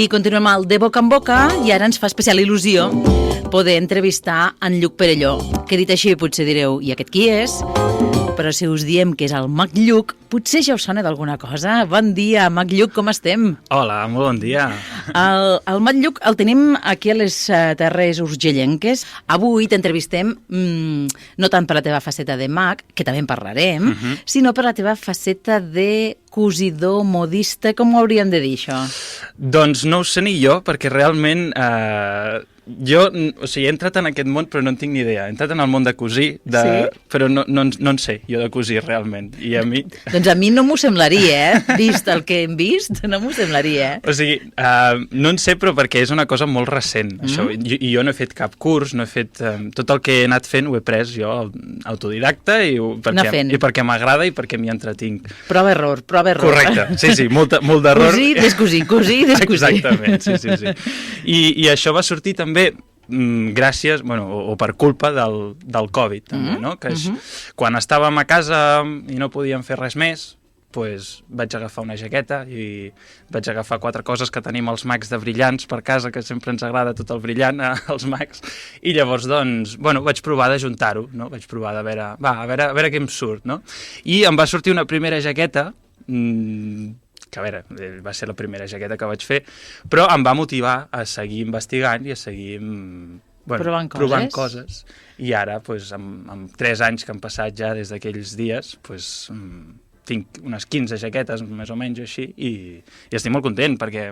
I continuem al De Boca en Boca i ara ens fa especial il·lusió poder entrevistar en Lluc Perelló, que dit així potser direu, i aquest qui és? Però si us diem que és el Mag Lluc, potser ja us sona d'alguna cosa. Bon dia, Mag Lluc, com estem? Hola, molt bon dia. El Mag Lluc el tenim aquí a les terres urgellenques. Avui t'entrevistem no tant per la teva faceta de mag, que també en parlarem, sinó per la teva faceta de cosidor, modista. Com ho hauríem de dir, això? Doncs no ho sé ni jo, perquè realment jo, o sigui, he entrat en aquest món però no en tinc ni idea. He entrat en el món de cosir, però no en sé jo de cosir realment. I a mi... Doncs a mi no m'ho semblaria, Vist el que hem vist, no m'ho semblaria, O sigui, no en sé, però perquè és una cosa molt recent, això. I jo no he fet cap curs, no he fet... tot el que he anat fent ho he pres jo autodidacta i perquè m'agrada i perquè m'hi entretinc. Prova-error. Correcte, sí, molt d'error. Cosir, descosir. Exactament, sí. I això va sortir també gràcies, o per culpa del Covid, també, no? Que quan estàvem a casa i no podíem fer res més, doncs vaig agafar una jaqueta i vaig agafar 4 coses que tenim els mags de brillants per casa, que sempre ens agrada tot el brillant als mags, i llavors, doncs, vaig provar d'ajuntar-ho, no? Vaig provar de veure, a veure què em surt, no? I em va sortir una primera jaqueta, que a veure, va ser la primera jaqueta que vaig fer, però em va motivar a seguir investigant i a seguir provant coses. I ara, amb 3 anys que han passat ja des d'aquells dies, tinc unes 15 jaquetes, més o menys així, i estic molt content, perquè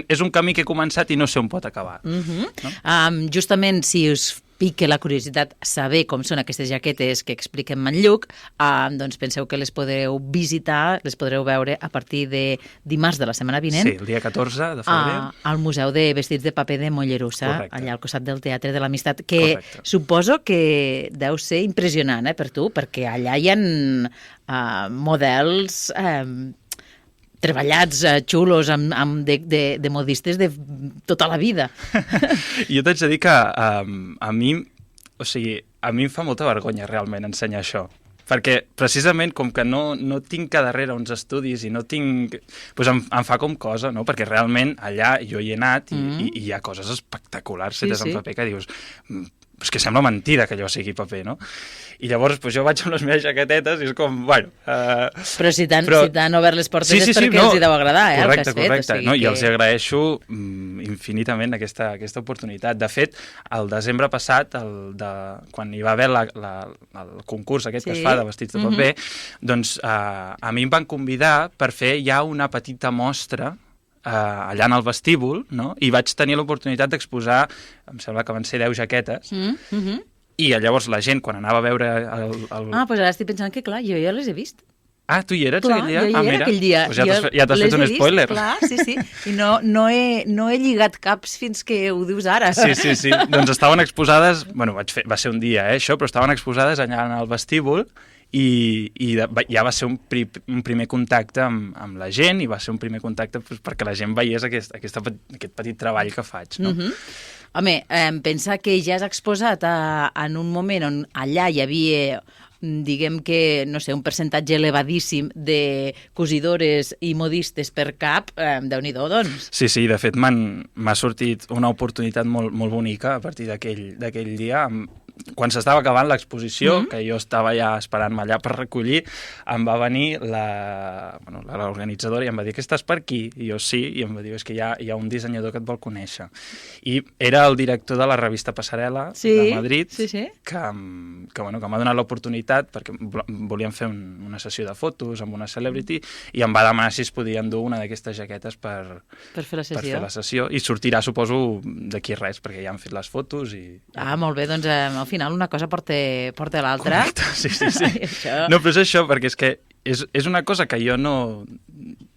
és un camí que he començat i no sé on pot acabar. No? Justament, si us pique la curiositat saber com són aquestes jaquetes que expliquem en Lluc, doncs penseu que les podreu visitar, les podreu veure a partir de dimarts de la setmana vinent. Sí, el dia 14 de febrer. Al Museu de Vestits de Paper de Mollerussa, Correcte. Allà al costat del Teatre de l'Amistat, que Correcte. Suposo que deu ser impressionant per tu, perquè allà hi ha models... treballats, xulos, de modistes de tota la vida. Jo t'haig de dir que a mi em fa molta vergonya realment ensenyar això. Perquè precisament com que no tinc a darrere uns estudis i no tinc... em fa com cosa, no? Perquè realment allà jo hi he anat i hi ha coses espectaculars fetes en paper que dius... És que sembla mentida que allò sigui paper, no? I llavors jo vaig amb les meves jaquetetes i és com, Però si t'han obert les portes és perquè els hi deu agradar, el que has fet. Correcte, i els agraeixo infinitament aquesta oportunitat. De fet, el desembre passat, quan hi va haver el concurs aquest que es fa de vestits de paper, doncs a mi em van convidar per fer ja una petita mostra allà en el vestíbul, no? I vaig tenir l'oportunitat d'exposar, em sembla que van ser 10 jaquetes, i llavors la gent, quan anava a veure doncs ara estic pensant que, clar, jo ja les he vist. Ah, tu hi eres aquell dia? Jo hi era aquell dia. Ja t'has fet un spoiler. Clar, sí. I no he lligat caps fins que ho dius ara. Sí. Doncs estaven exposades, va ser un dia, això, però estaven exposades allà en el vestíbul, i ja va ser un primer contacte amb la gent i va ser un primer contacte perquè la gent veiés aquest petit treball que faig, no? Home, pensa que ja has exposat en un moment on allà hi havia, diguem que, no sé, un percentatge elevadíssim de cosidores i modistes per cap, Déu-n'hi-do, doncs. Sí, de fet m'ha sortit una oportunitat molt, molt bonica a partir d'aquell dia. Quan s'estava acabant l'exposició, que jo estava ja esperant-me allà per recollir, em va venir l'organitzadora i em va dir que estàs per aquí? I jo sí, i em va dir és que hi ha un dissenyador que et vol conèixer. I era el director de la revista Passarel·la de Madrid, que m'ha donat l'oportunitat perquè volíem fer una sessió de fotos amb una celebrity i em va demanar si es podien dur una d'aquestes jaquetes per fer la sessió. I sortirà, suposo, d'aquí res, perquè ja han fet les fotos. Molt bé, doncs al final una cosa porta l'altra. Correcte, sí. No, però és això, perquè és que és una cosa que jo no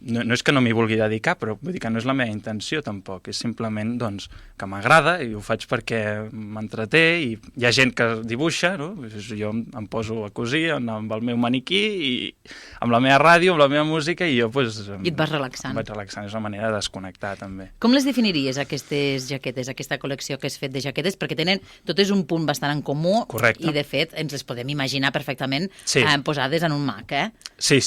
és que no m'hi vulgui dedicar, però vull dir que no és la meva intenció tampoc, és simplement doncs, que m'agrada i ho faig perquè m'entreté i hi ha gent que dibuixa, no? Jo em poso a cosir amb el meu maniquí i amb la meva ràdio, amb la meva música i jo doncs... I et vas relaxant. Em vaig relaxant, és una manera de desconnectar també. Com les definiries aquestes jaquetes, aquesta col·lecció que has fet de jaquetes? Perquè tenen totes un punt bastant en comú. Correcte. I de fet ens les podem imaginar perfectament posades en un Mac, Sí.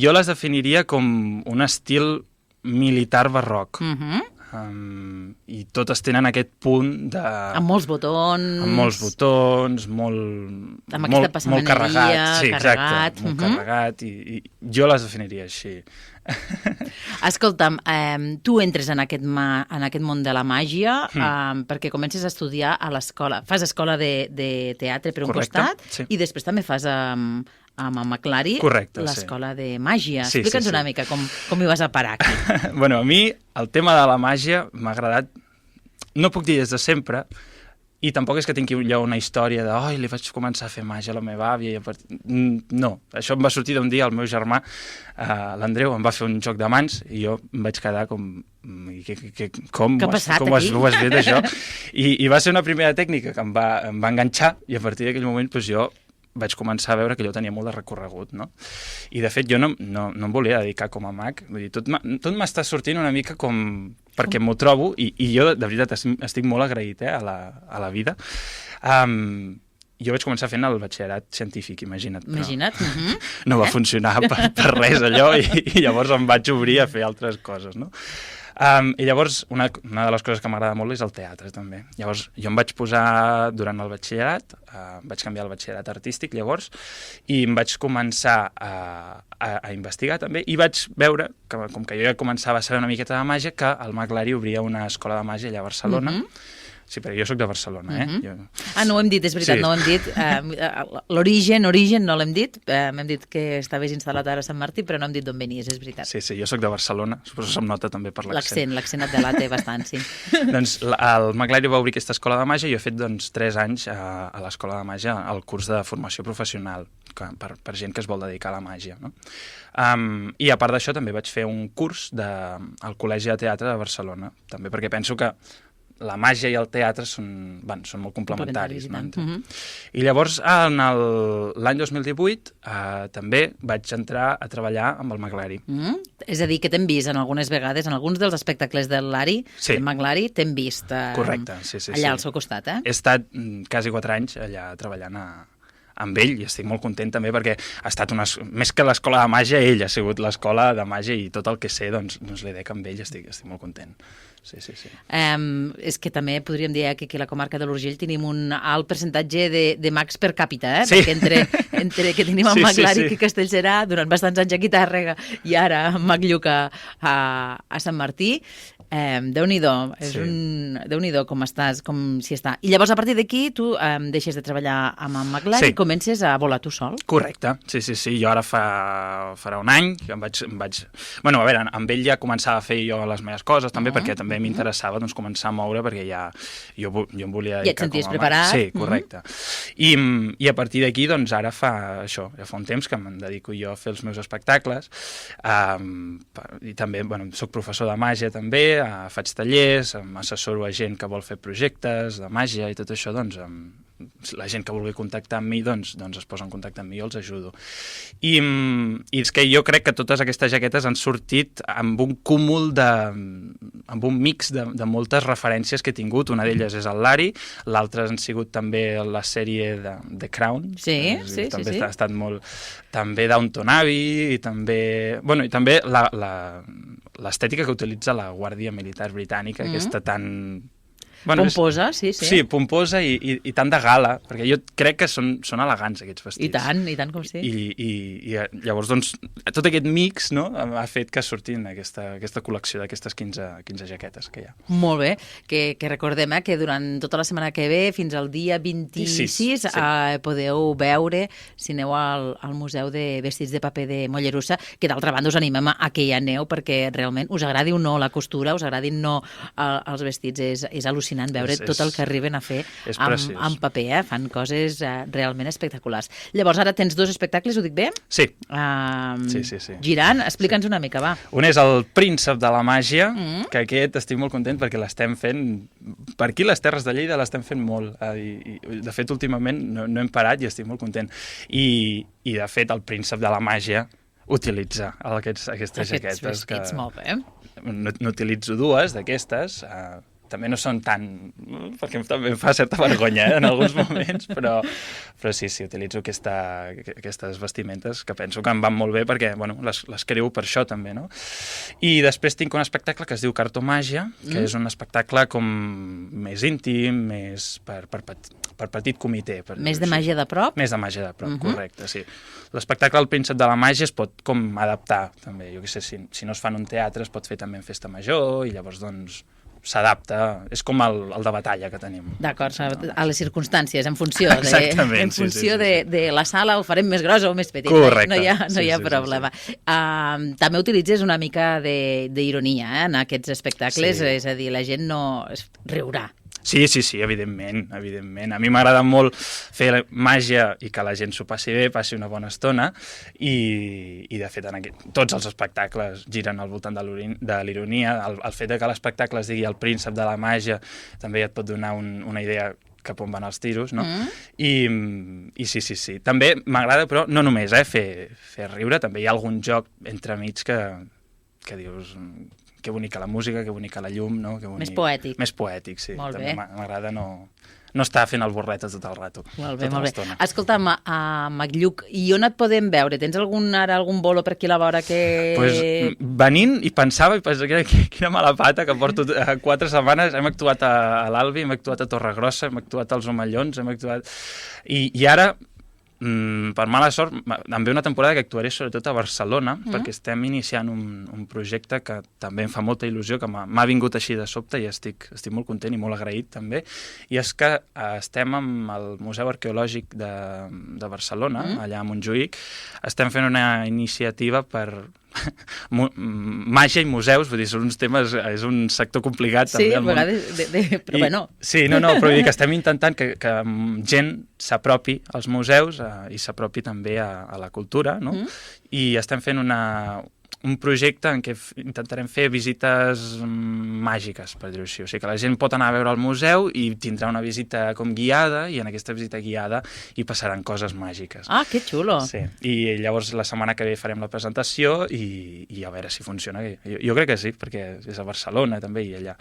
Jo les definiria com un estil militar barroc. Mhm. I totes tenen aquest punt de... Amb molts botons... Amb molts botons, molt... Amb aquesta passamaneria, carregat. Sí, carregat. exacte, molt carregat, i jo les definiria així. Escolta'm, tu entres en aquest món de la màgia perquè comences a estudiar a l'escola. Fas escola de teatre per un costat i després també fas amb McLary l'escola de màgia. Explica'ns una mica com hi vas a parar aquí. Bueno, a mi el tema de la màgia m'ha agradat, no puc dir des de sempre, i tampoc és que tingui una història de li vaig començar a fer màgia a la meva àvia. No, això em va sortir d'un dia, el meu germà, l'Andreu, em va fer un joc de mans i jo em vaig quedar com com ho has fet, això? I va ser una primera tècnica que em va enganxar i a partir d'aquell moment jo vaig començar a veure que allò tenia molt de recorregut, no? I, de fet, jo no em volia dedicar com a mag. Vull dir, tot m'està sortint una mica com perquè m'ho trobo i jo, de veritat, estic molt agraït a la vida. Jo vaig començar fent el batxillerat científic, imagina't. No va funcionar per res allò i llavors em vaig obrir a fer altres coses, no? I llavors, una de les coses que m'agrada molt és el teatre, també. Llavors, jo em vaig posar durant el batxillerat, vaig canviar el batxillerat artístic, llavors, i em vaig començar a investigar, també, i vaig veure, com que jo ja començava a saber una miqueta de màgia, que el McLary obria una escola de màgia allà a Barcelona. Sí, però jo soc de Barcelona, no ho hem dit, és veritat, no ho hem dit. L'origen no l'hem dit. Hem dit que estaves instal·lat ara a Sant Martí, però no hem dit d'on venies, és veritat. Sí, jo soc de Barcelona, suposo que se'm nota també per l'accent. L'accent et delata bastant, sí. Doncs el McLary va obrir aquesta escola de màgia i jo he fet 3 anys a l'escola de màgia, al curs de formació professional, per gent que es vol dedicar a la màgia, no? I a part d'això també vaig fer un curs al Col·legi de Teatre de Barcelona, també perquè penso que la màgia i el teatre són molt complementaris. I llavors, l'any 2018, també vaig entrar a treballar amb el McLary. És a dir, que t'hem vist algunes vegades, en alguns dels espectacles del McLary, t'hem vist allà al seu costat. He estat quasi 4 anys allà treballant amb ell i estic molt content també perquè ha estat més que l'escola de màgia, ell ha sigut l'escola de màgia i tot el que sé, doncs l'he dec amb ell, estic molt content. Sí. És que també podríem dir que aquí a la comarca de l'Urgell tenim un alt percentatge de mags per càpita, perquè entre que tenim el McLary que a Castellserà, durant bastants anys aquí a Tàrrega i ara mag Lluc a Sant Martí, Déu-n'hi-do, Déu-n'hi-do com estàs, com si està. I llavors a partir d'aquí tu deixes de treballar amb el McLary i comences a volar tu sol. Correcte, sí, jo ara farà un any que em vaig... Bueno, a veure, amb ell ja començava a fer jo les meves coses també, perquè també m'interessava començar a moure, perquè ja jo em volia dedicar com a mag. Ja et senties preparat. Sí, correcte. I a partir d'aquí, doncs ara ja fa un temps que em dedico jo a fer els meus espectacles, i també, soc professor de màgia també, faig tallers, m'assessoro a gent que vol fer projectes de màgia i tot això, doncs la gent que vulgui contactar amb mi doncs es posa en contacte amb mi i els ajudo. I és que jo crec que totes aquestes jaquetes han sortit amb un cúmul amb un mix de moltes referències que he tingut. Una d'elles és el Larry, l'altra han sigut també la sèrie de The Crown. Sí. També ha estat molt... També Downton Abbey i també l'estètica que utilitza la Guàrdia Militar Britànica, aquesta tan... Pomposa, sí. Sí, pomposa i tant de gala, perquè jo crec que són elegants aquests vestits. I tant com sí. I llavors, doncs, tot aquest mix, no?, ha fet que surtin aquesta col·lecció d'aquestes 15 jaquetes que hi ha. Molt bé, que recordem que durant tota la setmana que ve, fins al dia 26, podeu veure, si aneu al Museu de Vestits de Paper de Mollerussa, que d'altra banda us animem a que hi aneu, perquè realment us agradi o no la costura, us agradin o no els vestits, és al·lucinant veure tot el que arriben a fer amb paper, fan coses realment espectaculars. Llavors, ara tens 2 espectacles, ho dic bé? Sí. Sí. Girant, explica'ns una mica, va. Un és el Príncep de la Màgia, que aquest estic molt content perquè l'estem fent, per aquí les Terres de Lleida l'estem fent molt, i de fet últimament no hem parat i estic molt content. I de fet el Príncep de la Màgia utilitza aquestes jaquetes. Aquests vestits, molt bé. N'utilitzo 2 d'aquestes, també no són tan... perquè també em fa certa vergonya en alguns moments, però sí, utilitzo aquestes vestimentes que penso que em van molt bé perquè bueno, les creo per això també, no? I després tinc un espectacle que es diu Cartomàgia, que és un espectacle com més íntim, més per petit comitè. Més de màgia de prop? Més de màgia de prop, correcte, sí. L'espectacle El príncep de la màgia es pot com adaptar també, jo què sé, si no es fa en un teatre es pot fer també en festa major i llavors doncs s'adapta, és com el de batalla que tenim. D'acord, a les circumstàncies, en funció de la sala ho farem més grossa o més petita. Correcte. No hi ha problema. Sí. També utilitzes una mica d'ironia en aquests espectacles, és a dir, la gent no riurà. Sí, evidentment. A mi m'agrada molt fer màgia i que la gent s'ho passi bé, passi una bona estona i de fet, tots els espectacles giren al voltant de l'ironia. El fet que l'espectacle es digui El príncep de la màgia també et pot donar una idea cap on van els tiros, no? I sí. També m'agrada, però no només fer riure, també hi ha algun joc entremig que dius... que bonica la música, que bonica la llum, no? Més poètic. Més poètic, sí. Molt també bé. M'agrada no estar fent el borretes tot el rato. Molt bé. Escolta'm, Maglluc, i on et podem veure? Tens algun bolo per aquí a la vora que... Pues, venint i pensava quina mala pata, que porto 4 setmanes, hem actuat a l'Albi, hem actuat a Torregrossa, hem actuat als Omellons, hem actuat... I ara... per mala sort, em ve una temporada que actuaré sobretot a Barcelona, perquè estem iniciant un projecte que també em fa molta il·lusió, que m'ha vingut així de sobte i estic molt content i molt agraït també, i és que estem amb el Museu Arqueològic de Barcelona, allà a Montjuïc, estem fent una iniciativa per... màgia i museus, vull dir, són uns temes, és un sector complicat també. Sí, a vegades, però bueno. Sí, no, però vull dir que estem intentant que gent s'apropi als museus i s'apropi també a la cultura, no? I estem fent un projecte en què intentarem fer visites màgiques, per dir-ho així. O sigui que la gent pot anar a veure el museu i tindrà una visita com guiada, i en aquesta visita guiada hi passaran coses màgiques. Ah, que xulo! Sí, i llavors la setmana que ve farem la presentació i a veure si funciona. Jo crec que sí, perquè és a Barcelona també i allà.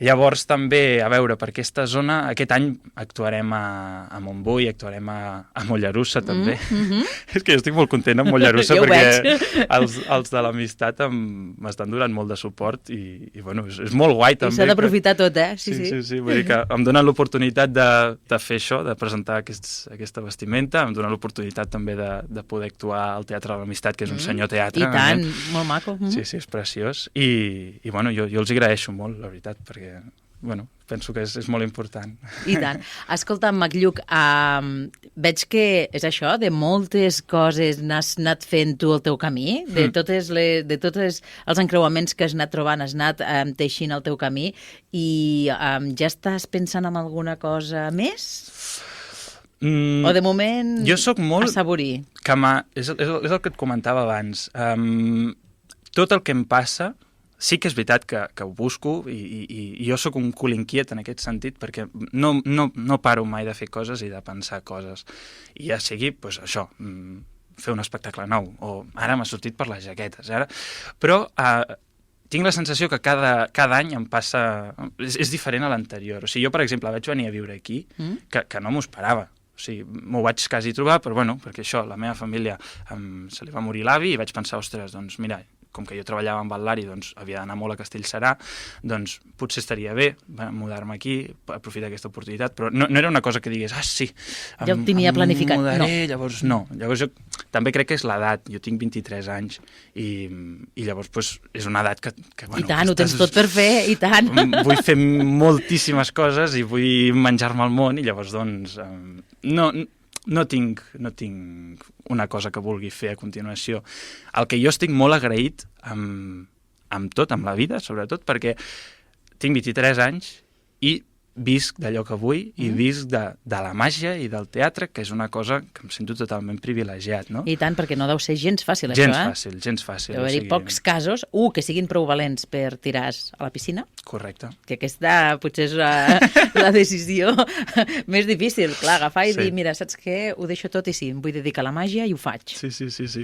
Llavors també, a veure, per aquesta zona, aquest any actuarem a Montbui, actuarem a Mollerussa també. És que jo estic molt content amb Mollerussa perquè els de l'amistat m'estan donant molt de suport i bueno, és molt guai també. I s'ha d'aprofitar tot, eh? Sí. Vull dir que em donen l'oportunitat de fer això, de presentar aquesta vestimenta, em donen l'oportunitat també de poder actuar al Teatre de l'Amistat, que és un senyor teatre. I tant, molt maco. Sí, és preciós. I bueno, jo els agraeixo molt, la veritat, perquè bueno, penso que és molt important. I tant. Escolta, Maglluc, veig que és això, de moltes coses n'has anat fent tu el teu camí, de tots els encreuaments que has anat trobant, has anat teixint el teu camí, i ja estàs pensant en alguna cosa més? O de moment jo soc molt assaborir? És el que et comentava abans. Tot el que em passa... Sí que és veritat que ho busco i jo sóc un cul inquiet en aquest sentit perquè no paro mai de fer coses i de pensar coses. I ja sigui, doncs això, fer un espectacle nou, o ara m'ha sortit per les jaquetes. Però tinc la sensació que cada any em passa... És diferent a l'anterior. O sigui, jo, per exemple, vaig venir a viure aquí, que no m'ho esperava. O sigui, m'ho vaig quasi trobar, però bueno, perquè això, la meva família se li va morir l'avi i vaig pensar, ostres, doncs mira, com que jo treballava amb el Lari, doncs havia d'anar molt a Castellserà, doncs potser estaria bé mudar-me aquí, aprofitar aquesta oportunitat, però no era una cosa que digués, sí, ja ho tenia planificat. Mudaré, llavors no. Llavors jo també crec que és l'edat, jo tinc 23 anys i llavors doncs, és una edat que bueno, i tant, ho tens tot per fer, i tant. Vull fer moltíssimes coses i vull menjar-me el món i llavors doncs no tinc una cosa que vulgui fer a continuació. El que jo estic molt agraït amb tot, amb la vida, sobretot, perquè tinc 23 anys i visc d'allò que vull i visc de la màgia i del teatre, que és una cosa que em sento totalment privilegiat, no? I tant, perquè no deu ser gens fàcil, això, Gens fàcil. Deu haver-hi pocs casos, que siguin prou valents per tirar a la piscina. Correcte. Que aquesta potser és la decisió més difícil, clar, agafar i dir, mira, saps què? Ho deixo tot i sí, em vull dedicar a la màgia i ho faig. Sí.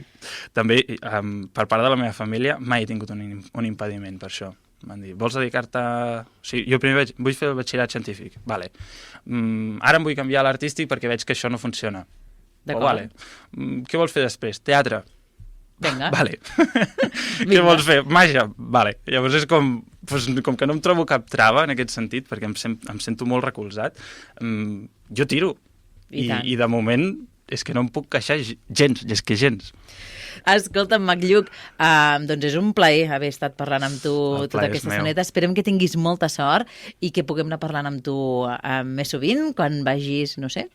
També, per part de la meva família, mai he tingut un impediment per això. M'han dit, vols dedicar-te... O sigui, jo primer vull fer el batxillerat científic. Vale. Ara em vull canviar a l'artístic perquè veig que això no funciona. D'acord. Vale. Què vols fer després? Teatre. Vinga. Vale. Què vols fer? Màgia? Vale. Llavors és com que no em trobo cap trava en aquest sentit, perquè em sento molt recolzat, jo tiro. I de moment és que no em puc queixar gens, és que gens. Escolta, Mac Lluc, doncs és un plaer haver estat parlant amb tu tota aquesta estoneta. Esperem que tinguis molta sort i que puguem anar parlant amb tu més sovint, quan vagis, no sé,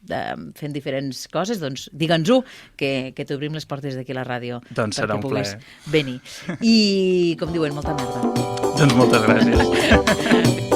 fent diferents coses, doncs digue'ns-ho, que t'obrim les portes d'aquí a la ràdio. Doncs serà un plaer. Venir. I, com diuen, molta merda. Doncs moltes gràcies.